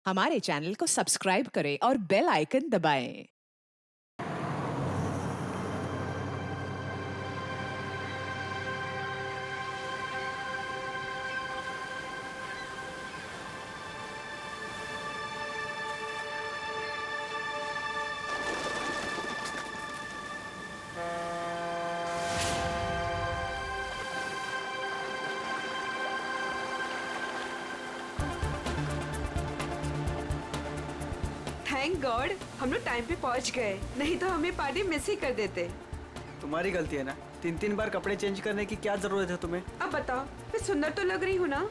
हमारे चैनल को सब्सक्राइब करें और बेल आइकन दबाएं। थैंक गॉड हम लोग टाइम पे पहुंच गए, नहीं तो हमें पार्टी मिस ही कर देते। तुम्हारी गलती है ना, 3 बार कपड़े चेंज करने की क्या जरूरत है तुम्हें? अब बताओ, मैं सुंदर तो लग रही हूँ ना?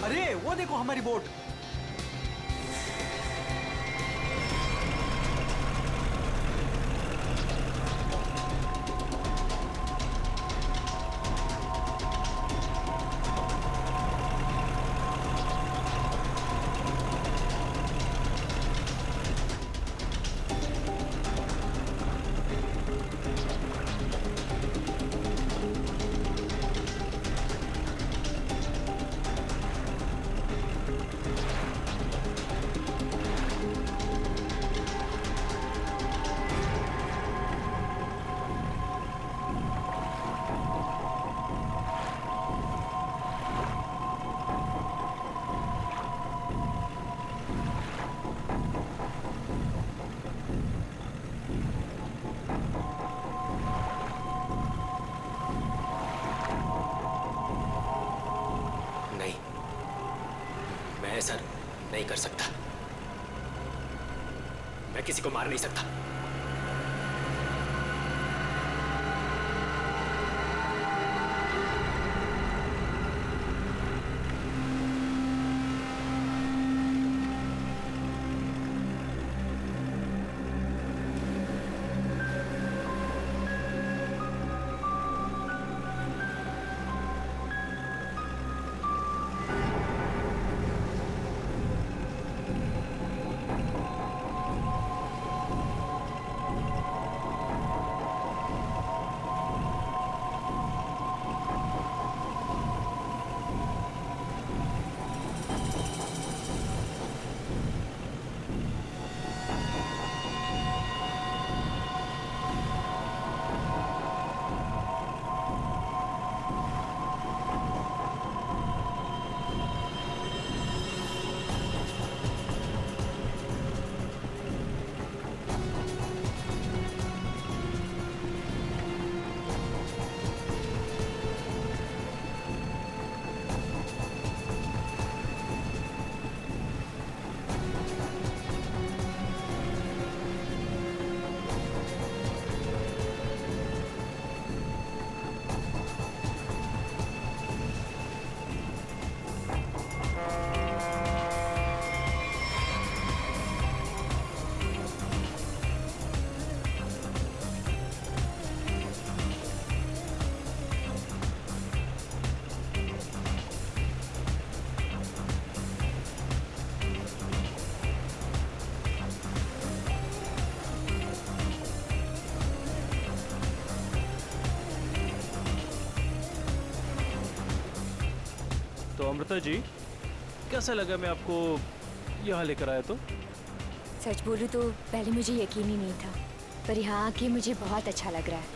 अरे वो देखो हमारी बोट। नहीं, मैं ऐसा नहीं कर सकता। मैं किसी को मार नहीं सकता। अमृता जी, कैसा लगा मैं आपको यहाँ लेकर आया तो? सच बोलूं तो पहले मुझे यकीन ही नहीं था, पर यहाँ आके मुझे बहुत अच्छा लग रहा है।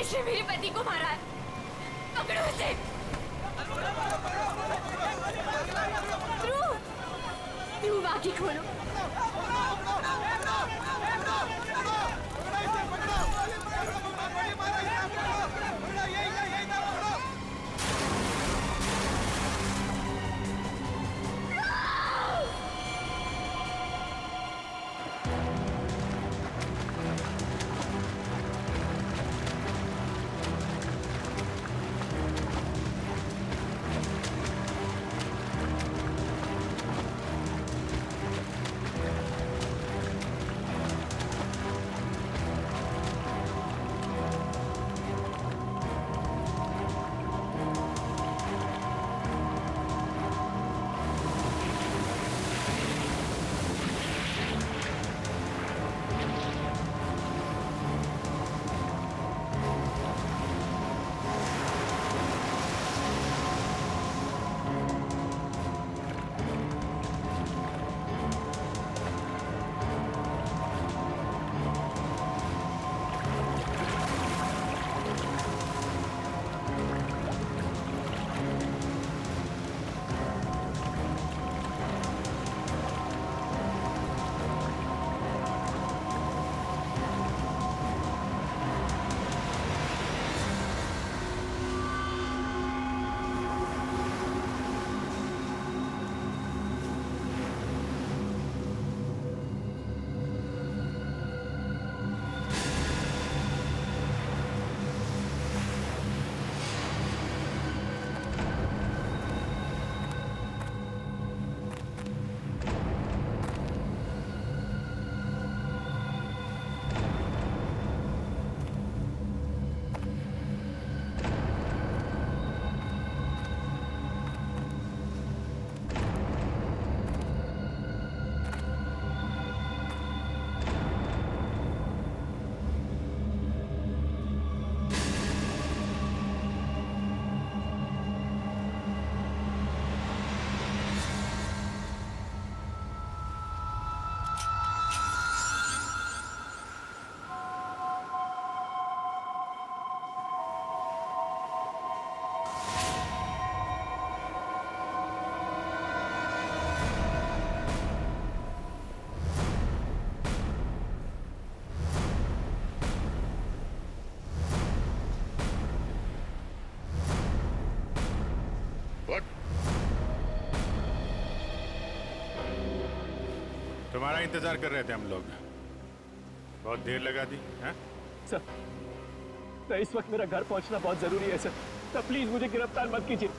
इसने मेरे पति को मारा है, पकड़ो इसे। ध्रुव, ध्रुव आंखें खोलो। तुम्हारा इंतजार कर रहे थे हम लोग। बहुत देर लगा दी हैं? सर, इस वक्त मेरा घर पहुंचना बहुत जरूरी है सर। सर प्लीज मुझे गिरफ्तार मत कीजिए।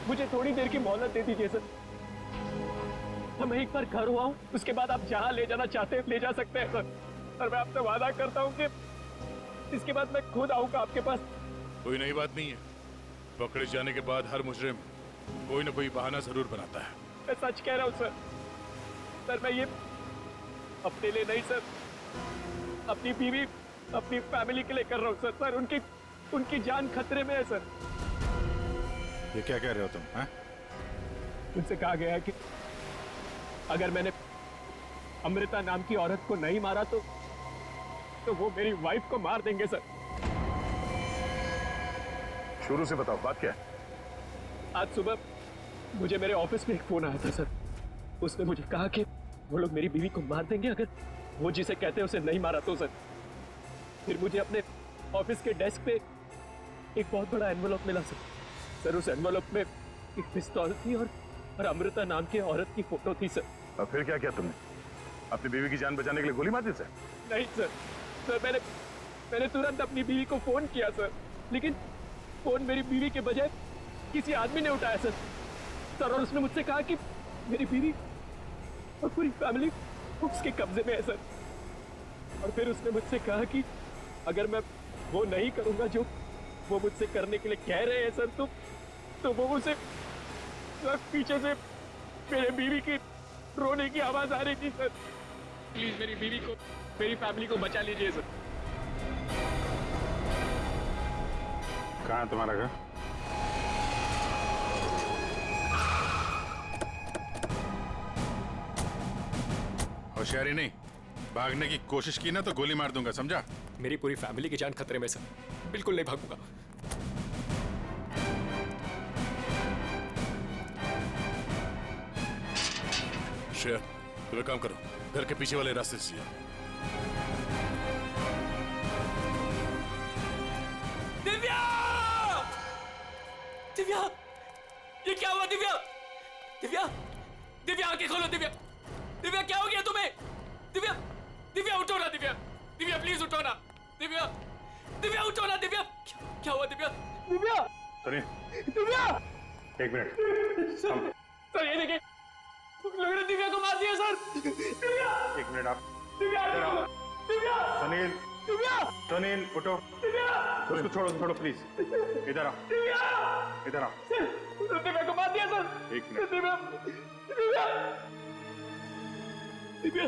मुझे थोड़ी देर की मोहलत दे दीजिए सर। तो मैं एक बार घर हुआ हूँ, उसके बाद आप जहाँ ले जाना चाहते हैं ले जा सकते हैं सर। और मैं आपसे वादा करता हूँ कि इसके बाद मैं खुद आऊंगा आपके पास। कोई नई बात नहीं है। पकड़े जाने के बाद हर मुजरिम कोई ना कोई बहाना जरूर बनाता है। मैं सच कह रहा हूँ सर। सर मैं ये अपने लिए नहीं सर, अपनी बीवी अपनी फैमिली के लिए कर रहा हूँ सर। सर उनकी जान खतरे में है सर। ये क्या कह रहे हो तुम? हैं? उनसे कहा गया है कि अगर मैंने अमृता नाम की औरत को नहीं मारा तो वो मेरी वाइफ को मार देंगे सर। शुरू से बताओ बात क्या है? आज सुबह मुझे मेरे ऑफिस में एक फोन आया था सर। उसने मुझे कहा कि वो लोग मेरी बीवी को मार देंगे अगर वो जिसे कहते हैं उसे नहीं मारा तो सर। फिर मुझे अपने ऑफिस के डेस्क पे एक बहुत बड़ा एनवेलप मिला सर। सर उस एनवेलप में एक पिस्तौल थी और अमृता नाम की औरत की फोटो थी सर। और फिर क्या किया तुमने? अपनी बीवी की जान बचाने के लिए गोली मार दी सर? नहीं सर, सर मैंने तुरंत अपनी बीवी को फोन किया सर, लेकिन फोन मेरी बीवी के बजाय किसी आदमी ने उठाया सर। और उसने मुझसे कहा कि मेरी बीवी और पूरी फैमिली उसके कब्जे में है सर। और फिर उसने मुझसे कहा कि अगर मैं वो नहीं करूंगा जो वो मुझसे करने के लिए कह रहे हैं सर, तो वो मुझसे पीछे से मेरे बीवी की रोने की आवाज आ रही थी सर। प्लीज मेरी बीवी को, मेरी फैमिली को बचा लीजिए सर। कहाँ है तुम्हारा घर? होशियारी नहीं, भागने की कोशिश की ना तो गोली मार दूंगा, समझा? मेरी पूरी फैमिली की जान खतरे में सर, बिल्कुल नहीं भागूंगा। शेर, तुम एक काम करो, घर के पीछे वाले रास्ते से जाओ। दिव्या! दिव्या! ये क्या हुआ दिव्या? दिव्या! दिव्या आंखें खोलो दिव्या! दिव्या क्या हो गया तुम्हें? दिव्या! दिव्या उठो ना दिव्या! दिव्या प्लीज उठो ना! दिव्या! दिव्या उठो ना दिव्या! क्या हुआ दिव्या? दिव्या! सुनिए, दिव्या! एक मिनट। सर ये देखिए, लोगों ने दिव्या को मार दिया सर। दिव्या! एक मिनट आप। दिव्या! इधर आओ। दिव्या! सुनील, दिव्या! सुनील उठो। दिव्या! उसको छोड़ो प्लीज। इधर आओ, दिव्या! इधर आओ। सर, दिव्या को मार दिया सर। एक मिनट। दिव्या! दिव्या! दिव्या!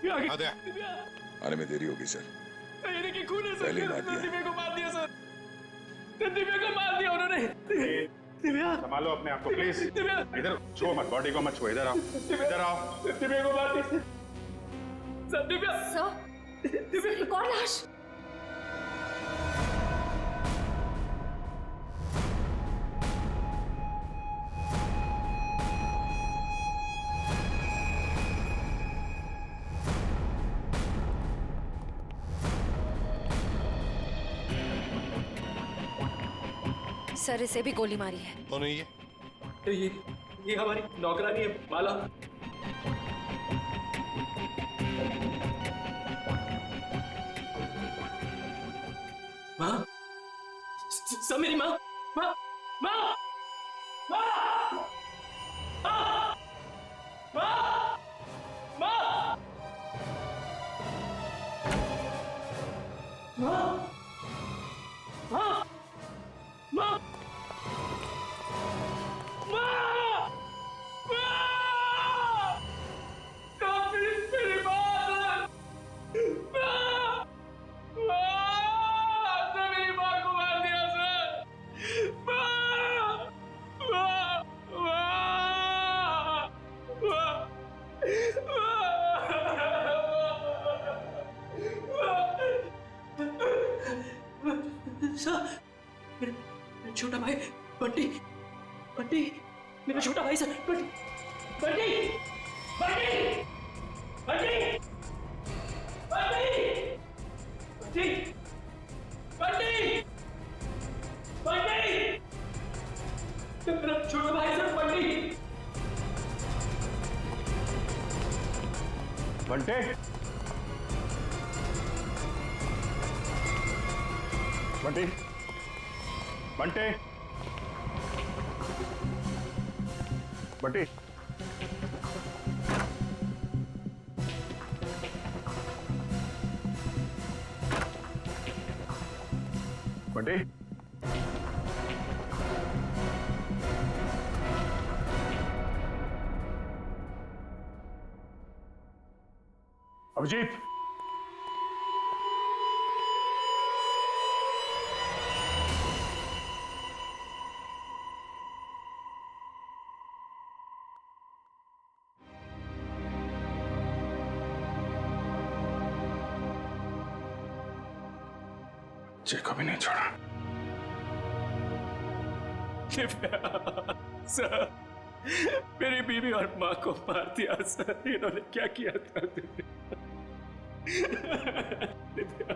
दिव्या! आद्या। दिव्या! आने में देरी होगी सर। सर ये देखिए खून है सर। पहले ही मार दिया। दिव्या को मार दिया सर। दिव्या को मार दिया उन्होंने। दिव्या! संभालो अपने आप को प्लीज। दिव्या! इधर छुओ मत, बॉडी को मत छुओ। इधर आओ, इधर आओ। दिव्या को मार दिया सर। दिव्या! सर, दिव्या! एक और लाश। सर इसे भी गोली मारी है। कौन है ये? ये हमारी नौकरानी है माला। माँ, सब मेरी माँ, माँ, माँ, माँ, माँ, माँ, माँ, माँ, माँ, माँ, छोटा भाई बंटी, बंटी, मेरा छोटा भाई सर, बंटी, बंटी, बंटी, बंटी, बंटी, बंटी, बंटी, बंटी, मेरा छोटा भाई सर बंटी। बंटे, बंटी, बंटे, बंटी, बंटी, अभिजीत, जय को भी नहीं छोड़ा। सर, मेरी बीवी और माँ को मार दिया सर। इन्होंने क्या किया था? दिव्या।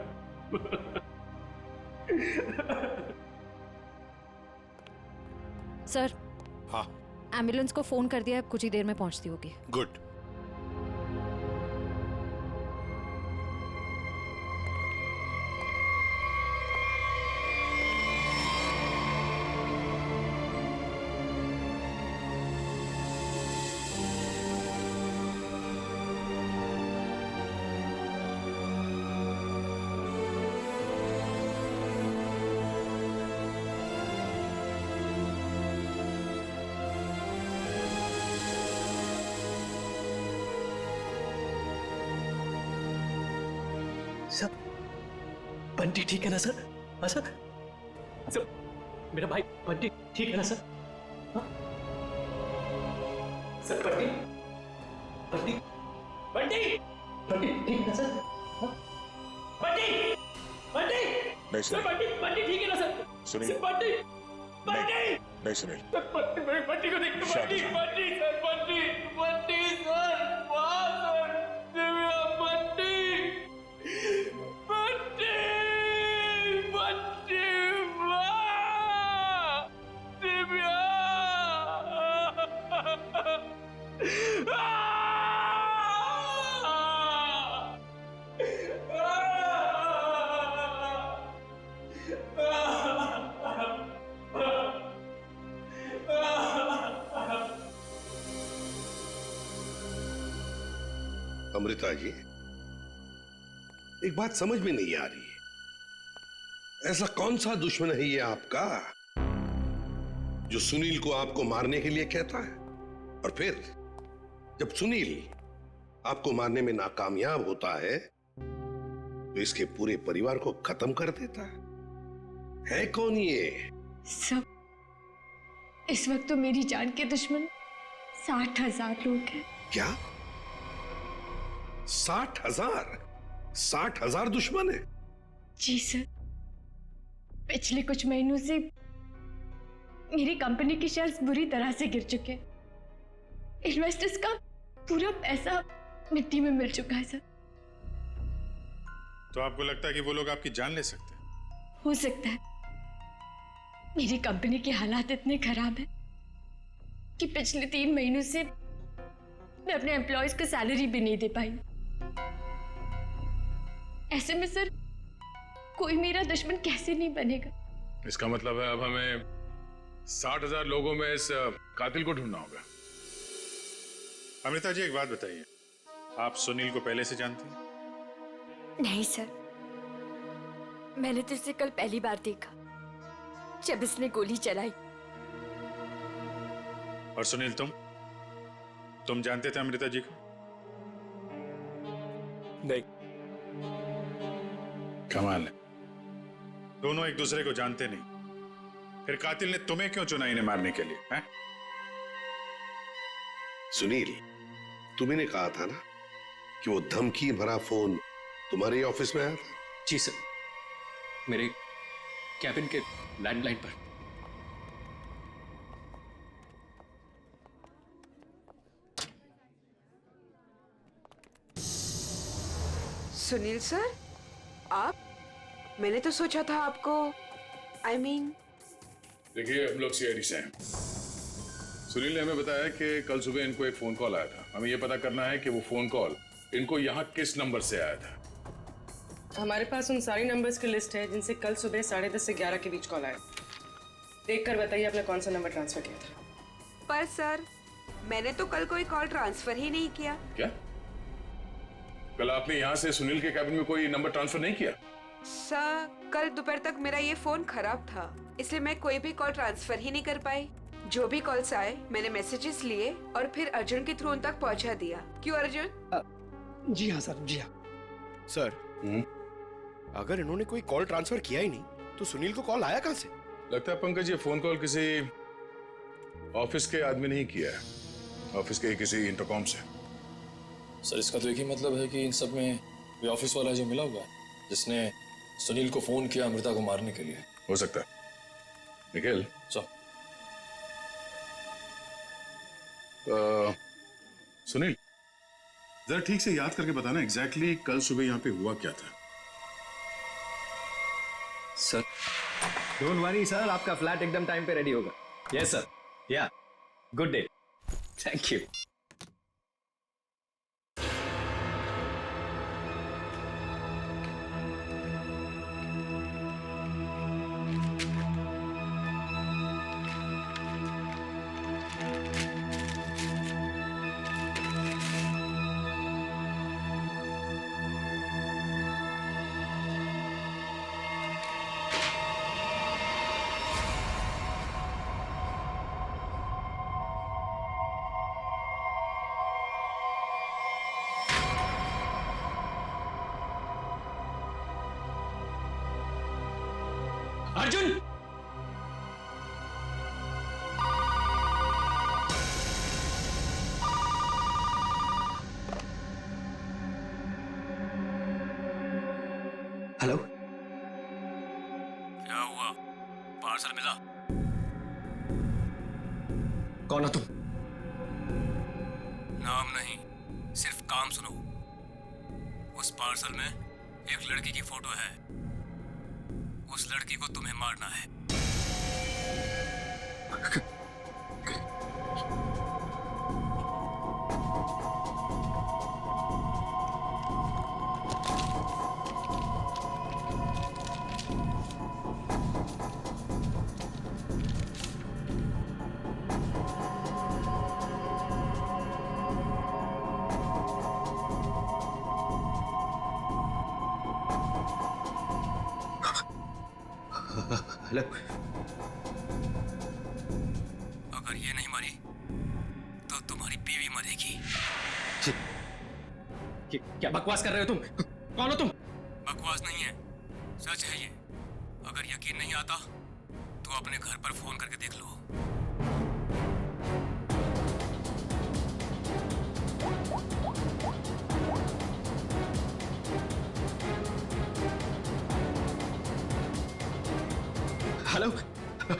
सर, हाँ एम्बुलेंस को फोन कर दिया, कुछ ही देर में पहुंचती होगी। गुड। सर, बंटी ठीक है ना सर? हाँ सर, सर मेरा भाई बंटी ठीक है ना सर? हाँ? सर बंटी बंटी बंटी बंटी ठीक है ना सर? हाँ? बंटी बंटी नहीं सर, सुनील, बंटी बंटी ठीक है ना सर? सुनील। सर, बंटी बंटी नहीं सुनील, बंटी को देख, बंटी बंटी सर, बंटी बंटी सर, वाह सर, दिव्या बंटी बंटी बंटी, वाह दिव्या। अमृता जी, एक बात समझ में नहीं आ रही है, ऐसा कौन सा दुश्मन है ये आपका जो सुनील को आपको मारने के लिए कहता है, और फिर जब सुनील आपको मारने में नाकामयाब होता है तो इसके पूरे परिवार को खत्म कर देता है कौन ये? सब इस वक्त तो मेरी जान के दुश्मन 60,000 लोग हैं। क्या 60,000? 60,000 दुश्मन है? जी सर, पिछले कुछ महीनों से मेरी कंपनी के शेयर्स बुरी तरह से गिर चुके हैं। इन्वेस्टर्स का पूरा पैसा मिट्टी में मिल चुका है सर। तो आपको लगता है कि वो लोग आपकी जान ले सकते हैं? हो सकता है। मेरी कंपनी के हालात इतने खराब हैं कि पिछले 3 महीनों से मैं अपने एम्प्लॉयज को सैलरी भी नहीं दे पाई। ऐसे में सर कोई मेरा दुश्मन कैसे नहीं बनेगा? इसका मतलब है अब हमें 60,000 लोगों में इस कातिल को ढूंढना होगा। अमृता जी, एक बात बताइए, आप सुनील को पहले से जानती हैं? नहीं सर, मैंने तो इसे कल पहली बार देखा जब इसने गोली चलाई। और सुनील, तुम जानते थे अमृता जी को? नहीं। कमाल है, दोनों एक दूसरे को जानते नहीं, फिर कातिल ने तुम्हें क्यों चुना इन्हें मारने के लिए? हैं? सुनील, तुम्ही कहा था ना कि वो धमकी भरा फोन तुम्हारे ऑफिस में आया था? जी सर, मेरे कैबिन के लैंडलाइन पर। सुनील सर, आप? मैंने तो सोचा था आपको देखिए, हम लोग सीआईडी से हैं। सुनील ने हमें बताया कि कल सुबह इनको एक फोन कॉल आया था। हमें यह पता करना है कि वो फोन कॉल इनको यहाँ किस नंबर से आया था। हमारे पास उन सारी नंबर्स की लिस्ट है जिनसे कल सुबह 10:30 से 11 के बीच कॉल आया। देखकर बताइए आपने कौन सा नंबर ट्रांसफर किया था। पर सर, मैंने तो कल कोई कॉल ट्रांसफर ही नहीं किया। क्या? कल आपने यहाँ से सुनील के कैबिन में कोई नंबर ट्रांसफर नहीं किया? सर, कल दोपहर तक मेरा ये फोन खराब था, इसलिए मैं कोई भी कॉल ट्रांसफर ही नहीं कर पाई। जो भी कॉल्स आए मैंने मैसेजेस लिए और फिर अर्जुन के थ्रू उन तक पहुंचा दिया। क्यों अर्जुन? जी हाँ सर, जी हाँ सर। अगर इन्होंने कोई कॉल ट्रांसफर किया ही नहीं तो सुनील को कॉल आया कहां से? लगता है पंकज, ये फोन कॉल किसी ऑफिस के आदमी ने ही किया है, ऑफिस के किसी इंटरकॉम से। सर, इसका तो एक ही मतलब है कि इन सब में वो ऑफिस वाला जो मिला हुआ है जिसने सुनील को फोन किया अमृता को मारने के लिए। हो सकता है। निखिल, सर, सुनील, जरा ठीक से याद करके बताना एग्जैक्टली कल सुबह यहाँ पे हुआ क्या था। सर डोंट वरी सर, आपका फ्लैट एकदम टाइम पे रेडी होगा। यस सर, या good day, thank you. Arjun, hello, क्या हुआ? पार्सल मिला? कौन हो तुम? नाम नहीं, सिर्फ काम सुनो। उस पार्सल में एक लड़की की फोटो है। उस लड़की को तुम्हें मारना है। हेलो, अगर ये नहीं मरी तो तुम्हारी बीवी मरेगी। क्या बकवास कर रहे हो तुम? कौन हो तुम? बकवास नहीं है, सच है ये। अगर यकीन नहीं आता तो अपने घर पर फोन करके देख लो। Hello,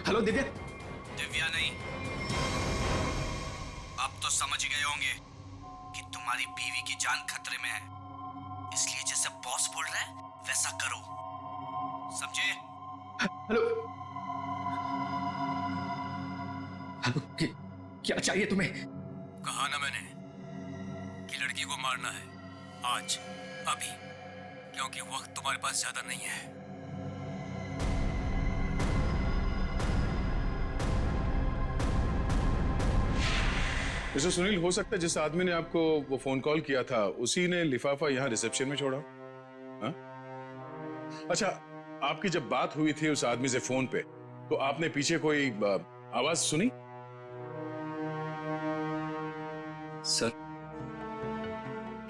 hello Divya. दिव्या नहीं, अब तो समझ गए होंगे कि तुम्हारी बीवी की जान खतरे में है, इसलिए जैसे बॉस बोल रहा है वैसा करो, समझे? हेलो, हेलो, क्या चाहिए तुम्हें? कहा ना मैंने कि लड़की को मारना है, आज, अभी, क्योंकि वक्त तुम्हारे पास ज्यादा नहीं है। मिस्टर सुनील, हो सकता है जिस आदमी ने आपको वो फोन कॉल किया था उसी ने लिफाफा यहाँ रिसेप्शन में छोड़ा। हा? अच्छा, आपकी जब बात हुई थी उस आदमी से फोन पे, तो आपने पीछे कोई आवाज सुनी? सर,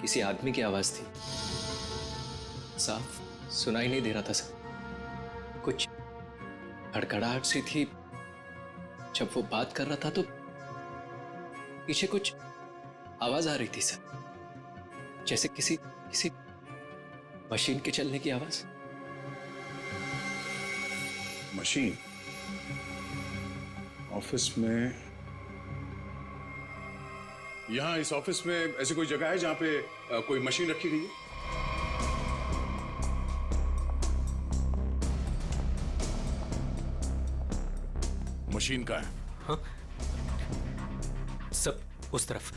किसी आदमी की आवाज थी, साफ सुनाई नहीं दे रहा था सर। कुछ हड़कड़ाहट सी थी। जब वो बात कर रहा था तो पीछे कुछ आवाज आ रही थी सर, जैसे किसी मशीन के चलने की आवाज। मशीन? ऑफिस में? यहाँ इस ऑफिस में ऐसी कोई जगह है जहां पे कोई मशीन रखी गई है? मशीन का है? हाँ? सब उस तरफ।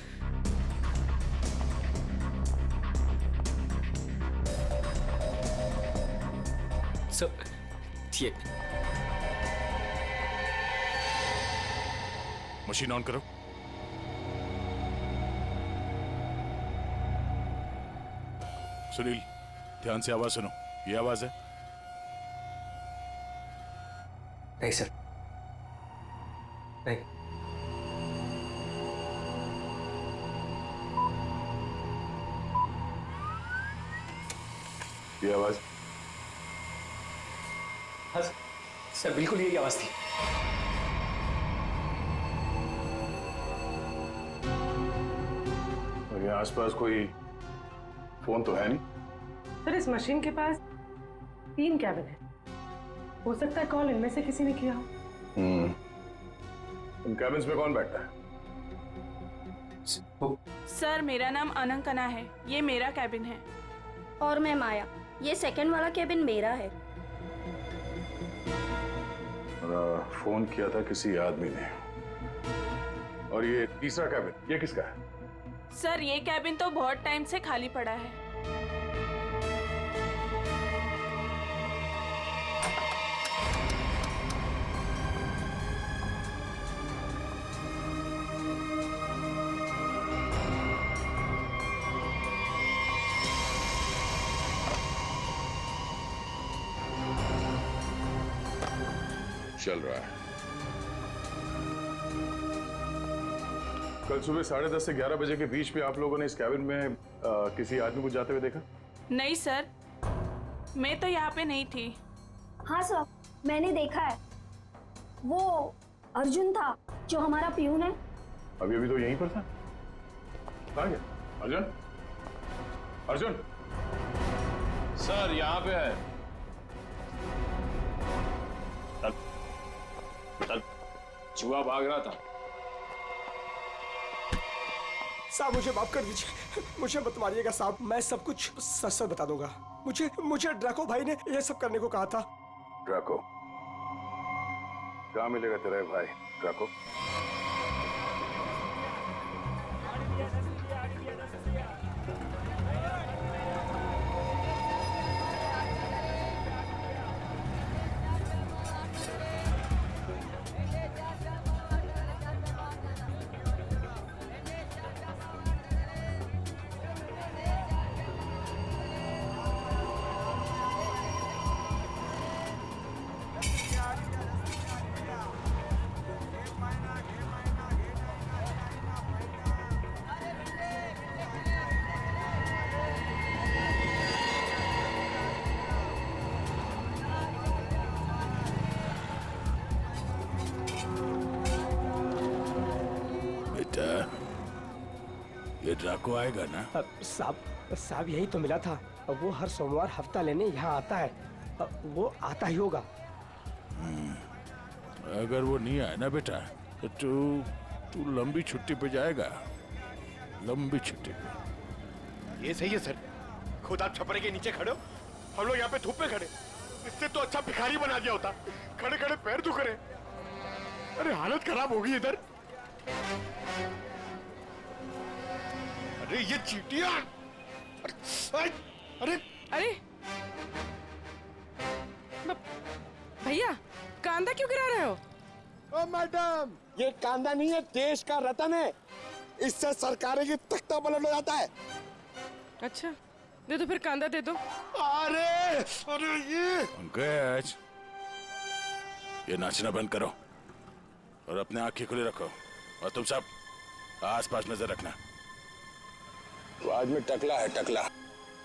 सब ये मशीन ऑन करो। सुनील, ध्यान से आवाज सुनो। ये आवाज है? नहीं सर, नहीं। ये आवाज? हाँ सर, बिल्कुल यही आवाज थी। और यहाँ आसपास कोई फोन तो है नहीं? सर, इस मशीन के पास 3 कैबिन है, हो सकता है कॉल इनमें से किसी ने किया हो। इन कैबिन्स में कौन बैठता है? सर मेरा नाम अनंकना है, ये मेरा कैबिन है। और मैं माया, ये सेकंड वाला कैबिन मेरा है। फोन किया था किसी आदमी ने। और ये तीसरा कैबिन ये किसका है? सर ये कैबिन तो बहुत टाइम से खाली पड़ा है। चल रहा है। कल सुबह 10:30 से 11 बजे के बीच में आप लोगों ने इस कैबिन में किसी आदमी को जाते हुए देखा? नहीं सर, मैं तो यहाँ पे नहीं थी। हाँ सर, मैंने देखा है। वो अर्जुन था जो हमारा प्यून है। अभी अभी तो यहीं पर था। कहाँ गया? अर्जुन? अर्जुन? सर यहाँ पे है। चूहा भाग रहा था। साहब मुझे माफ कर दीजिए, मुझे मत मारिएगा साहब, मैं सब कुछ सच सच बता दूंगा। मुझे ड्रैको भाई ने ये सब करने को कहा था। ड्रैको? कहाँ मिलेगा तेरा भाई ड्रैको? ये ड्रैको आएगा ना? साहब यही तो मिला था। वो हर सोमवार हफ्ता लेने यहाँ आता है। वो आता ही होगा। अगर वो नहीं आया ना बेटा तो तू लंबी छुट्टी पे जाएगा। लंबी छुट्टी पे। ये सही है सर। खुद आप छपरे के नीचे खड़े हो, हम लोग यहाँ पे धूप में खड़े। इससे तो अच्छा भिखारी बना दिया होता। खड़े खड़े पैर दुख रहे। अरे हालत खराब होगी इधर। अरे ये चीटियां! अरे भैया कांदा क्यों गिरा रहे हो? ओ मैडम, ये कांदा नहीं है, देश का रतन है। इससे सरकारें की तख्ता पलट हो जाता है। अच्छा दे दो फिर, कांदा दे दो। अरे ये पंकज, ये नाचना बंद करो और अपने आंखें खुली रखो। और तुम सब आसपास नजर रखना। वो आदमी टकला है, टकला।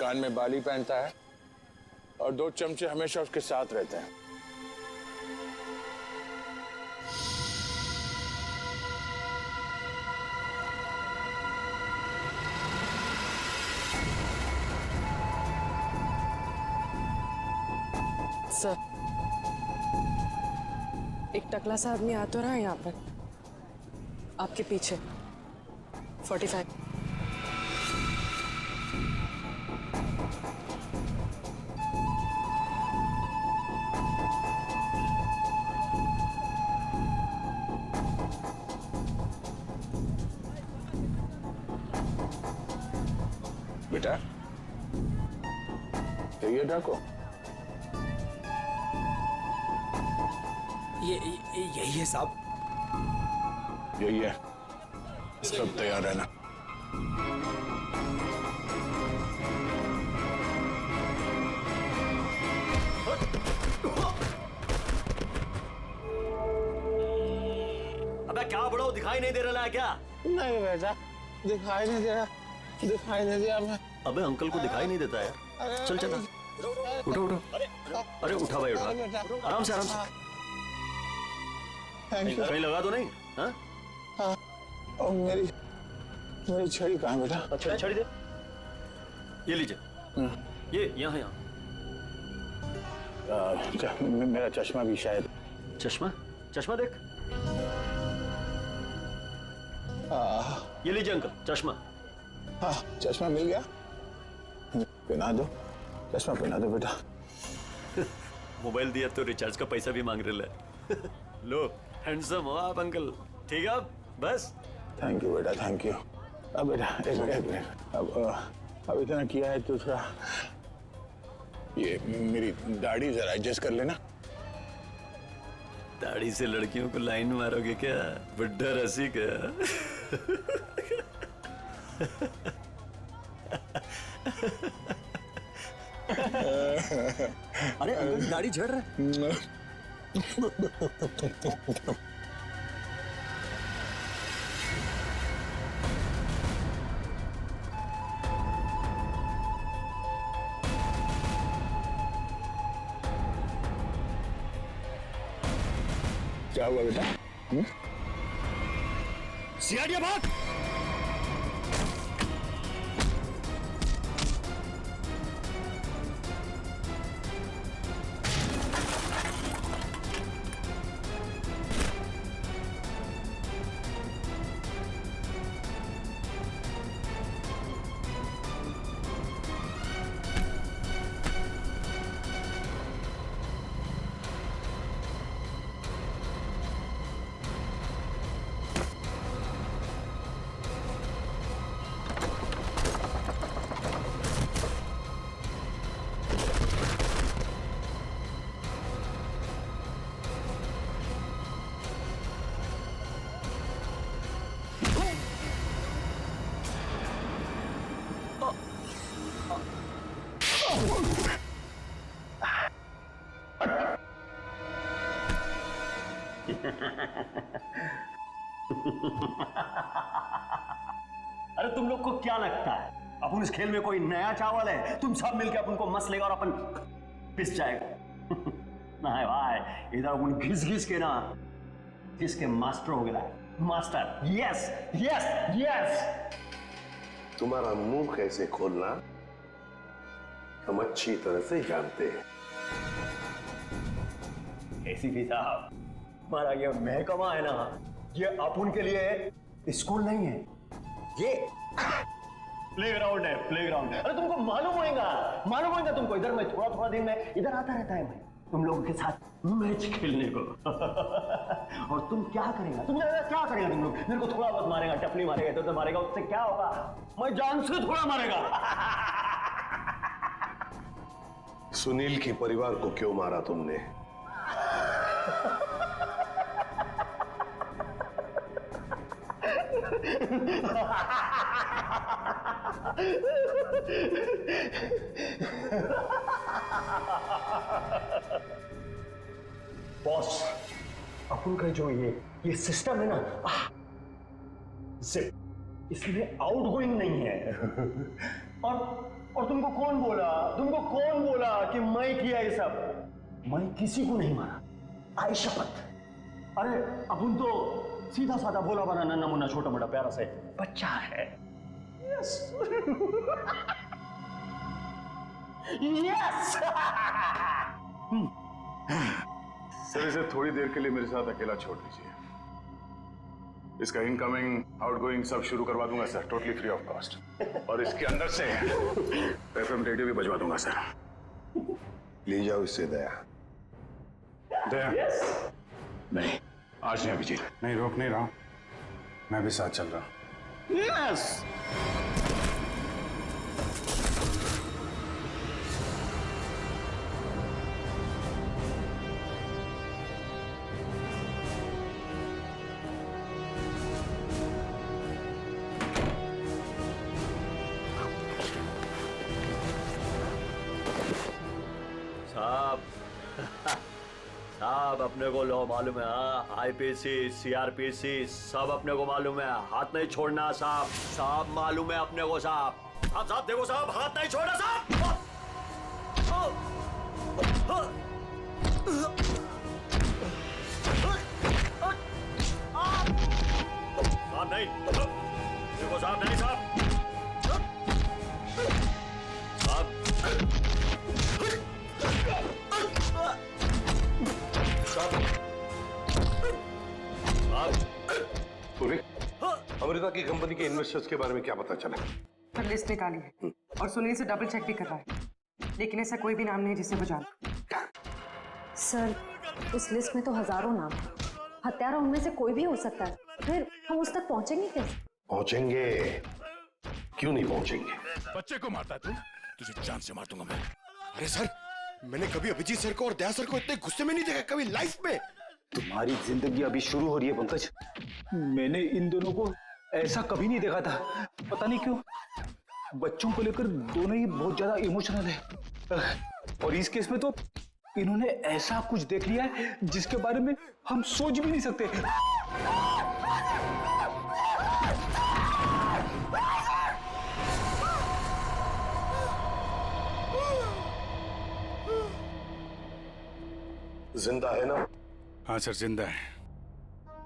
कान में बाली पहनता है और 2 चमचे हमेशा उसके साथ रहते हैं। सर एक टकला सा आदमी आ तो रहा है यहाँ पर, आपके पीछे। 45। बेटा ये डाको यही है साहब। यही है, सब तैयार रहना। अबे क्या बड़ो, दिखाई नहीं दे रहा है क्या? नहीं बेटा, दिखाई नहीं दे रहा, दिखाई नहीं दिया मैं। अबे अंकल को दिखाई नहीं देता यार। चल चल उठो उठो। अरे उठा भाई उठा, आराम से आराम से। कहीं लगा तो नहीं? हाँ और मेरी छड़ी कहाँ बेटा? अच्छा छड़ी दे, ये लीजिए। ये यहाँ यहाँ। मेरा चश्मा भी शायद। चश्मा? चश्मा देख। ये लीजिए अंकल चश्मा। हाँ चश्मा मिल गया, पहना दो, चश्मा पहना दो बेटा। मोबाइल दिया तो रिचार्ज का पैसा भी मांग रहे है। लो हैंडसम हो आप अंकल, ठीक है अब बस। थैंक यू बेटा, थैंक यू। अब बेटा एक मिनट, अब इतना किया है तो थोड़ा ये मेरी दाढ़ी जरा एडजस्ट कर लेना। दाढ़ी से लड़कियों को लाइन मारोगे क्या, बुड्ढा रसी का? अरे अंकल दाढ़ी झड़ रहा है। क्या हुआ बेटा? सियाड़िया भाग। अरे तुम लोग को क्या लगता है अपन इस खेल में कोई नया चावल है? तुम सब मिलके अपन को मस लेगा और अपन पिस जाएगा। नहीं भाई, इधर अपन घिस घिस के ना जिसके मास्टर हो गया। Master, yes yes yes. तुम्हारा मुंह कैसे खोलना हम अच्छी तरह से जानते हैं। एसीपी साहब, हमारा ये महकमा है ना, ये अपन के लिए स्कूल नहीं है, ये प्लेग्राउंड है, प्लेग्राउंड। अरे तुमको मालूम होगा तुमको। इधर मैं थोड़ा थोड़ा दिन में इधर आता रहता है मैं तुम लोगों के साथ मैच खेलने को। और तुम क्या करेगा, तुम क्या करेगा? तुम लोग मेरे को थोड़ा बहुत मारेगा, टपली मारेगा, इधर उधर मारेगा, उससे क्या होगा? मैं जान से थोड़ा मारेगा। सुनील के परिवार को क्यों मारा तुमने? बॉस, अपन का जो ये सिस्टम है ना, इसमें आउटगोइंग नहीं है। और तुमको कौन बोला कि मैं किया ये सब? मैं किसी को नहीं मारा, आई शपथ। अरे अपन तो सीधा साधा भोला बना नन्ना मुन्ना छोटा मोटा प्यारा से बच्चा है। Yes yes. सर इसे थोड़ी देर के लिए मेरे साथ अकेला छोड़ दीजिए। इसका इनकमिंग आउटगोइंग सब शुरू करवा दूंगा sir, totally free of cost. और इसके अंदर से एफएम रेडियो भी बजवा दूंगा सर। ले जाओ इससे दया। दया? नहीं, आज नहीं अभिजीत, नहीं रोक नहीं रहा हूं, मैं भी साथ चल रहा हूं। यस। साहब अपने को लो मालूम है, आईपीसी सीआरपीसी सब अपने को मालूम है, हाथ नहीं छोड़ना साहब। साहब मालूम है अपने को साहब। साहब देखो साहब, हाथ नहीं छोड़ना साहब। साहब नहीं, देखो साहब नहीं साहब। अमृता की कंपनी के इन्वेस्टर्स के बारे में क्या पता चला? पर लिस्ट निकाली है और सुनील से डबल चेक भी कर रहा है, लेकिन ऐसा कोई भी नाम नहीं है जिसे वो जानता। सर, उस लिस्ट में तो हजारों नाम हैं। हत्यारा उनमें से कोई भी हो सकता है। फिर हम उस तक पहुंचेंगे कैसे? पहुंचेंगे, क्यों नहीं पहुंचेंगे? बच्चे को मारता तू? तुझे जान से मार दूंगा मैं। अरे सर, मैंने कभी अभिजीत सर को और दया सर को इतने गुस्से में नहीं देखा कभी लाइफ में। तुम्हारी जिंदगी अभी शुरू हो रही है पंकज। मैंने इन दोनों को ऐसा कभी नहीं देखा था। पता नहीं क्यों बच्चों को लेकर दोनों ही बहुत ज्यादा इमोशनल है, और इस केस में तो इन्होंने ऐसा कुछ देख लिया है जिसके बारे में हम सोच भी नहीं सकते। जिंदा है ना? हाँ सर, जिंदा है।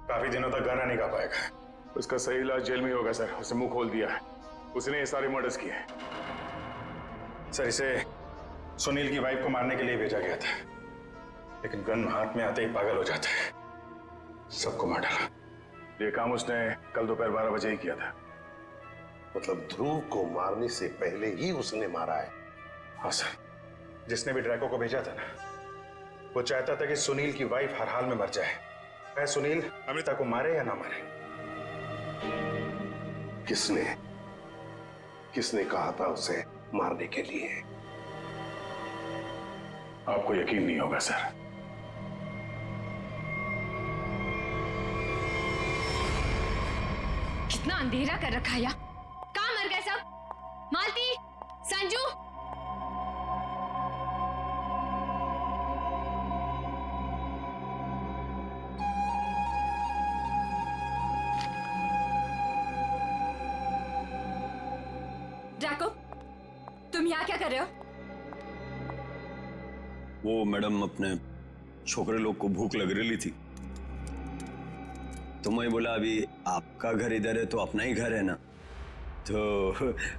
काफी दिनों तक गाना नहीं गा पाएगा। उसका सही इलाज जेल में ही होगा सर। उसे मुंह खोल दिया है। उसने ये सारे मर्डर्स किए हैं सर। इसे सुनील की वाइफ को मारने के लिए भेजा गया था, लेकिन गन हाथ में आते ही पागल हो जाता है, सबको मार डाला। ये काम उसने कल दोपहर 12 बजे ही किया था। मतलब ध्रुव को मारने से पहले ही उसने मारा है? हाँ सर, जिसने भी ड्रैको को भेजा था ना, वो चाहता था कि सुनील की वाइफ हर हाल में मर जाए, चाहे सुनील अमृता को मारे या ना मारे। किसने कहा था उसे मारने के लिए? आपको यकीन नहीं होगा सर। कितना अंधेरा कर रखा है। कहाँ मर गए सब? मालती, संजू, ड्रैको, तुम यहाँ क्या कर रहे हो? वो मैडम, अपने छोकरे लोग को भूख लग रही थी, तो मैं बोला अभी आपका घर इधर है तो अपना ही घर है ना, तो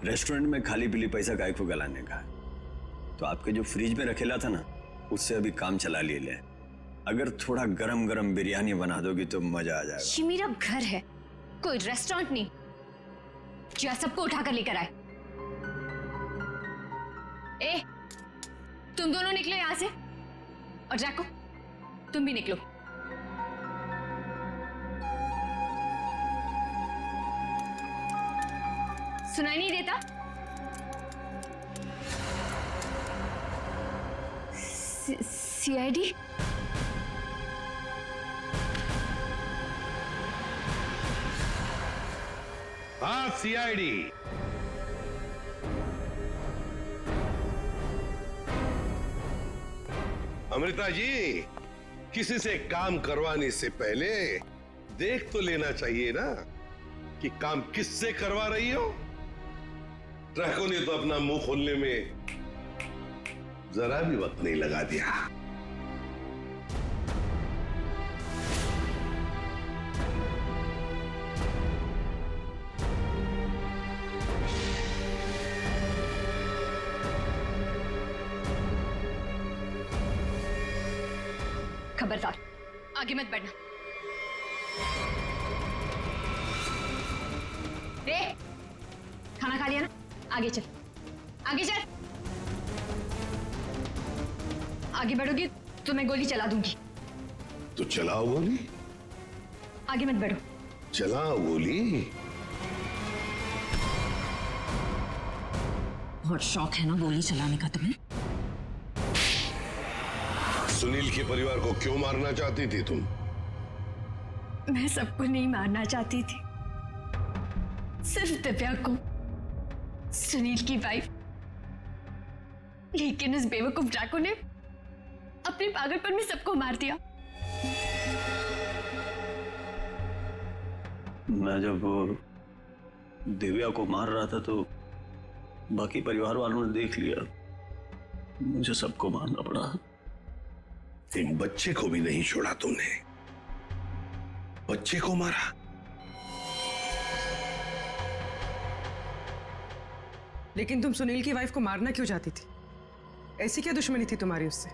रेस्टोरेंट में खाली पीली पैसा काय को गलाने का, तो आपके जो फ्रिज में रखेला था ना, उससे अभी काम चला ले। अगर थोड़ा गरम गरम बिरयानी बना दोगी तो मजा आ जाएगा। ये मेरा घर है, कोई रेस्टोरेंट नहीं जो सबको उठाकर लेकर आए। ए, तुम दोनों निकलो यहां से, और ड्रैको तुम भी निकलो। सुनाई नहीं देता? सीआईडी? हाँ, सीआईडी। अमृता जी, किसी से काम करवाने से पहले देख तो लेना चाहिए ना कि काम किससे करवा रही हो। ड्रैको ने तो अपना मुंह खोलने में जरा भी वक्त नहीं लगा दिया। खबरदार, आगे मत बढ़ना। खाना खा लिया ना? आगे चल, आगे चल। आगे बढ़ोगी तो मैं गोली चला दूंगी। तो चलाओ गोली। आगे मत बढ़ो। चलाओ गोली। बहुत शौक है ना गोली चलाने का तुम्हें? सुनील के परिवार को क्यों मारना चाहती थी तुम? मैं सबको नहीं मारना चाहती थी, सिर्फ दिव्या को, सुनील की वाइफ। लेकिन इस बेवकूफ ड्रैको ने अपने पागलपन में सबको मार दिया। मैं जब दिव्या को मार रहा था तो बाकी परिवार वालों ने देख लिया, मुझे सबको मारना पड़ा। एक बच्चे को भी नहीं छोड़ा तुमने, बच्चे को मारा। लेकिन तुम सुनील की वाइफ को मारना क्यों चाहती थी? ऐसी क्या दुश्मनी थी तुम्हारी उससे?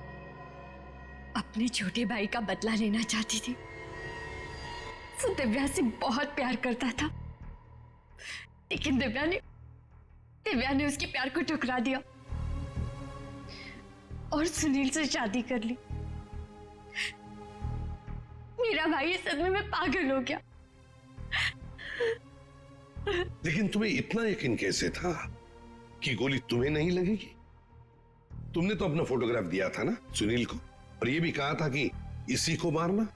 अपने छोटे भाई का बदला लेना चाहती थी। वो दिव्या से बहुत प्यार करता था, लेकिन दिव्या ने उसके प्यार को ठुकरा दिया और सुनील से शादी कर ली। मेरा भाई इस सदमे में पागल हो गया। लेकिन तुम्हें इतना यकीन कैसे था कि गोली तुम्हें नहीं लगेगी? तुमने तो अपना फोटोग्राफ दिया था ना सुनील को, और ये भी कहा था कि इसी को मारना।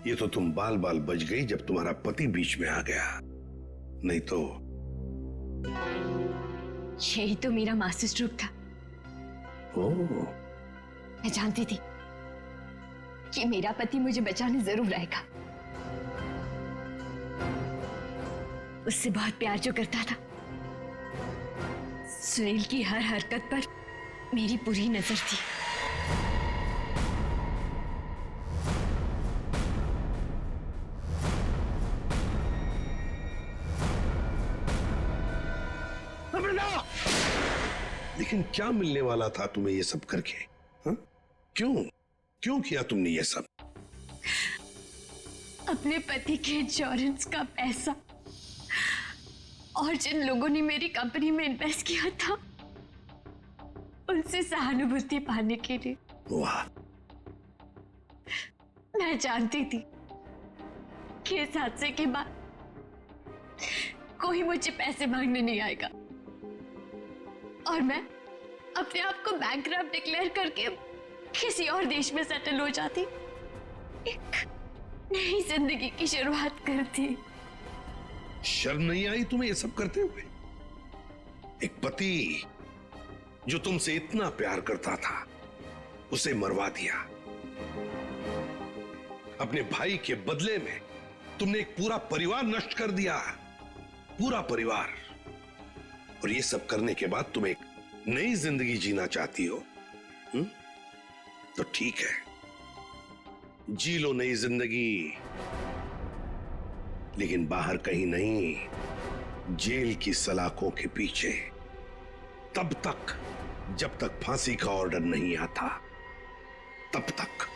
ये तो तुम बाल बाल बच गई जब तुम्हारा पति बीच में आ गया, नहीं तो। यही तो मेरा मास्टर स्ट्रोक था। मैं जानती थी कि मेरा पति मुझे बचाने जरूर आएगा। उससे बहुत प्यार जो करता था, सुनील की हर हरकत पर मेरी पूरी नजर थी। लेकिन क्या मिलने वाला था तुम्हें ये सब करके? हा? क्यों किया तुमने ये सब? अपने पति के इंश्योरेंस का पैसा और जिन लोगों ने मेरी कंपनी में इन्वेस्ट किया था, उनसे सहानुभूति पाने के लिए। वाह। मैं जानती थी कि इस हादसे के बाद कोई मुझे पैसे मांगने नहीं आएगा और मैं अपने आप को बैंकरप्ट डिक्लेयर करके किसी और देश में सेटल हो जाती, एक नई जिंदगी की शुरुआत करती। शर्म नहीं आई तुम्हें ये सब करते हुए? एक पति जो तुमसे इतना प्यार करता था, उसे मरवा दिया। अपने भाई के बदले में तुमने एक पूरा परिवार नष्ट कर दिया, पूरा परिवार। और ये सब करने के बाद तुम एक नई जिंदगी जीना चाहती हो? तो ठीक है, जी लो नई जिंदगी, लेकिन बाहर कहीं नहीं, जेल की सलाखों के पीछे, तब तक जब तक फांसी का ऑर्डर नहीं आता, तब तक।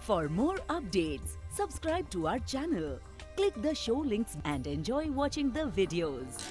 For more updates, subscribe to our channel, click the show links and enjoy watching the videos.